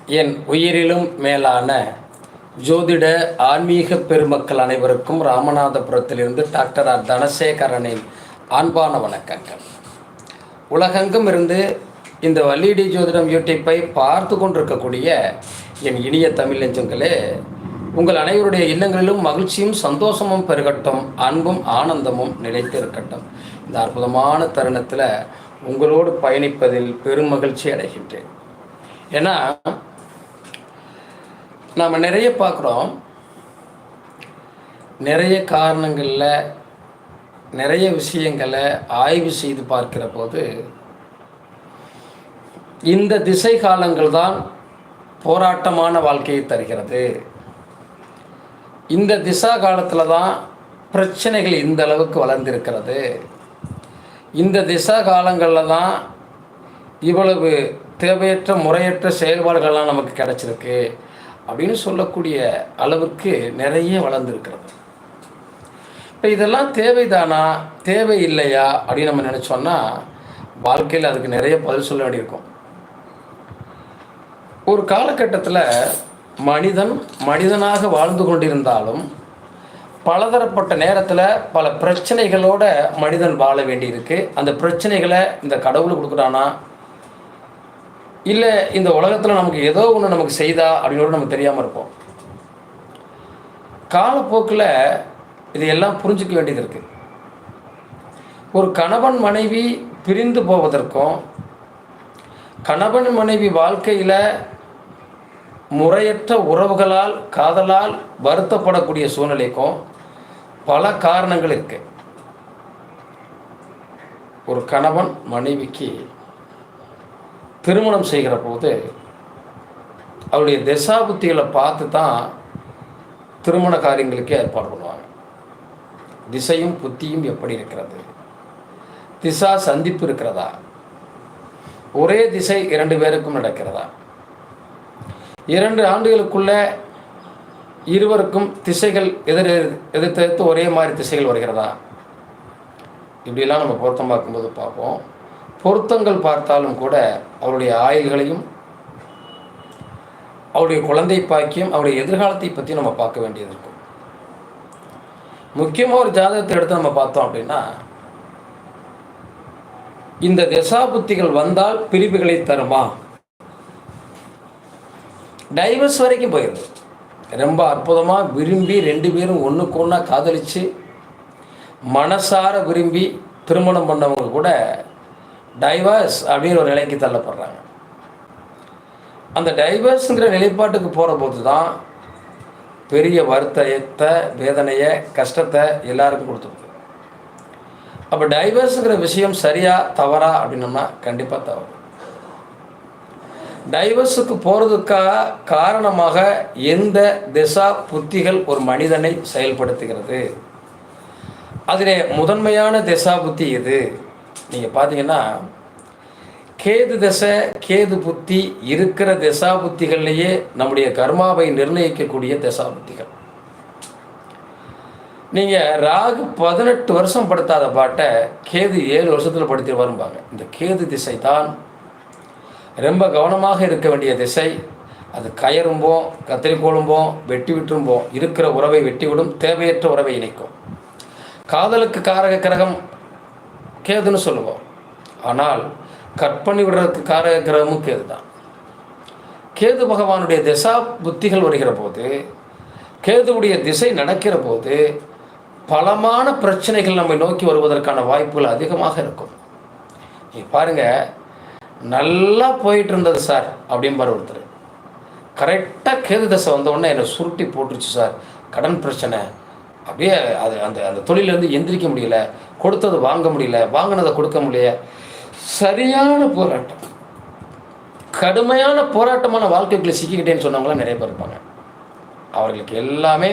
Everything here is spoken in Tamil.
என் உயிரிலும் மேலான ஜோதிட ஆன்மீக பெருமக்கள் அனைவருக்கும் ராமநாதபுரத்திலிருந்து டாக்டர் ஆர் தனசேகரனின் அன்பான வணக்கங்கள். உலகெங்கும் இருந்து இந்த வள்ளிடி ஜோதிடம் யூடியூப்பை பார்த்து கொண்டிருக்கக்கூடிய என் இனிய தமிழ் நெஞ்சங்களே, உங்கள் அனைவருடைய இல்லங்களிலும் மகிழ்ச்சியும் சந்தோஷமும் பெருகட்டும், அன்பும் ஆனந்தமும் நிலைத்து இருக்கட்டும். இந்த அற்புதமான தருணத்தில் உங்களோடு பயணிப்பதில் பெரும் மகிழ்ச்சி அடைகின்றேன். ஏன்னா நாம் நிறைய பார்க்குறோம், நிறைய காரணங்களில் நிறைய விஷயங்களை ஆய்வு செய்து பார்க்கிற போது இந்த திசை காலங்கள் தான் போராட்டமான வாழ்க்கையை தருகிறது. இந்த திசா காலத்தில் தான் பிரச்சனைகள் இந்த அளவுக்கு வளர்ந்திருக்கிறது. இந்த திசா காலங்களில் தான் இவ்வளவு தேவையற்ற முறையற்ற செயல்பாடுகள்லாம் நமக்கு கிடச்சிருக்கு அப்படின்னு சொல்லக்கூடிய அளவுக்கு நிறைய வளர்ந்துருக்கிறது. இப்போ இதெல்லாம் தேவைதானா, தேவை இல்லையா அப்படின்னு நம்ம நினச்சோன்னா வாழ்க்கையில் அதுக்கு நிறைய பதில் சொல்ல வேண்டியிருக்கும். ஒரு காலகட்டத்தில் மனிதனாக வாழ்ந்து கொண்டிருந்தாலும் பலதரப்பட்ட நேரத்தில் பல பிரச்சனைகளோட மனிதன் வாழ வேண்டியிருக்கு. அந்த பிரச்சனைகளை இந்த கடவுள் கொடுக்குறானா, இல்லை இந்த உலகத்தில் நமக்கு ஏதோ ஒன்று நமக்கு செய்தா அப்படின்னு நமக்கு தெரியாமல் இருப்போம். காலப்போக்கில் இதையெல்லாம் புரிஞ்சிக்க வேண்டியது இருக்குது. ஒரு கணவன் மனைவி பிரிந்து போவதற்கும், கணவன் மனைவி வாழ்க்கையில் முறையற்ற உறவுகளால் காதலால் வருத்தப்படக்கூடிய சூழ்நிலைக்கும் பல காரணங்கள் இருக்கு. ஒரு கணவன் மனைவிக்கு திருமணம் செய்கிற போது அவருடைய திசாபுத்திகளை பார்த்து தான் திருமண காரியங்களுக்கு ஏற்பாடு பண்ணுவாங்க. திசையும் புத்தியும் எப்படி இருக்கிறது, திசா சந்திப்பு இருக்கிறதா, ஒரே திசை இரண்டு பேருக்கும் நடக்கிறதா, 2 ஆண்டுகளுக்குள்ள இருவருக்கும் திசைகள் எதிர்த்து ஒரே மாதிரி திசைகள் வருகிறதா, இப்படிலாம் நம்ம பொருத்தம் பார்க்கும்போது பார்ப்போம். பொருத்தங்கள் பார்த்தாலும் கூட அவருடைய ஆயுள்களையும் அவருடைய குழந்தை பாக்கியம் அவருடைய எதிர்காலத்தை பற்றி நம்ம பார்க்க வேண்டியது இருக்கும். முக்கியமாக ஒரு ஜாதகத்தை எடுத்து நம்ம பார்த்தோம் அப்படின்னா, இந்த தசாபுத்திகள் வந்தால் பிரிவுகளை தருமா, டைவர்ஸ் வரைக்கும் போயிடுது. ரொம்ப அற்புதமாக விரும்பி 2 பேரும் ஒன்றுக்கு ஒன்றா காதலித்து மனசார விரும்பி திருமணம் பண்ணவங்க கூட டைவர்ஸ் அப்படின்னு ஒரு நிலைக்கு தள்ளப்படுறாங்க. அந்த டைவர்ஸுங்கிற நிலைப்பாட்டுக்கு போகிற போது தான் பெரிய வருத்தத்தை, வேதனையை, கஷ்டத்தை எல்லாருக்கும் கொடுத்துருக்கு. அப்போ டைவர்ஸுங்கிற விஷயம் சரியா தவறா அப்படின்னோம்னா கண்டிப்பாக தவறு. டைவர்ஸுக்கு போகிறதுக்காக காரணமாக எந்த திசா புத்திகள் ஒரு மனிதனை செயல்படுத்துகிறது, அதிலே முதன்மையான திசா புத்தி எது? நீங்கள் பார்த்தீங்கன்னா கேது தசை, கேது புத்தி இருக்கிற திசா புத்திகள்லேயே நம்முடைய கர்மாவை நிர்ணயிக்கக்கூடிய திசா புத்திகள். நீங்கள் ராகு 18 வருஷம் படுத்தாத பாட்டை கேது 7 வருஷத்தில் படுத்தி வரும்பாங்க. இந்த கேது திசை தான் ரொம்ப கவனமாக இருக்க வேண்டிய திசை. அது கயரும்போம், கத்திரிக்கோளும்போம், வெட்டி விட்டுரும்போம், இருக்கிற உறவை வெட்டிவிடும், தேவையற்ற உறவை இணைக்கும். காதலுக்கு காரக கிரகம் கேதுன்னு சொல்லுவோம், ஆனால் கற்பனை விடுறதுக்கு காரக கிரகமும் கேது தான். கேது பகவானுடைய திசா புத்திகள் வருகிற போது, கேதுவுடைய திசை நடக்கிற போது பலமான பிரச்சனைகள் நம்மை நோக்கி வருவதற்கான வாய்ப்புகள் அதிகமாக இருக்கும். நீங்கள் பாருங்கள், நல்லா போயிட்டு இருந்தது சார் அப்படின்பார் ஒருத்தர். கரெக்டாக கேது தசை வந்தவுடனே என்னை சுருட்டி போட்டுருச்சு சார், கடன் பிரச்சனை, அப்படியே அது அந்த அந்த தொழிலேருந்து எந்திரிக்க முடியல, கொடுத்தது வாங்க முடியல, வாங்கினதை கொடுக்க முடியல. சரியான போராட்டம், கடுமையான போராட்டமான வாழ்க்கைக்குள்ளே சிக்கிக்கிட்டேன்னு சொன்னவங்களாம் நிறைய பேர் இருப்பாங்க. அவர்களுக்கு எல்லாமே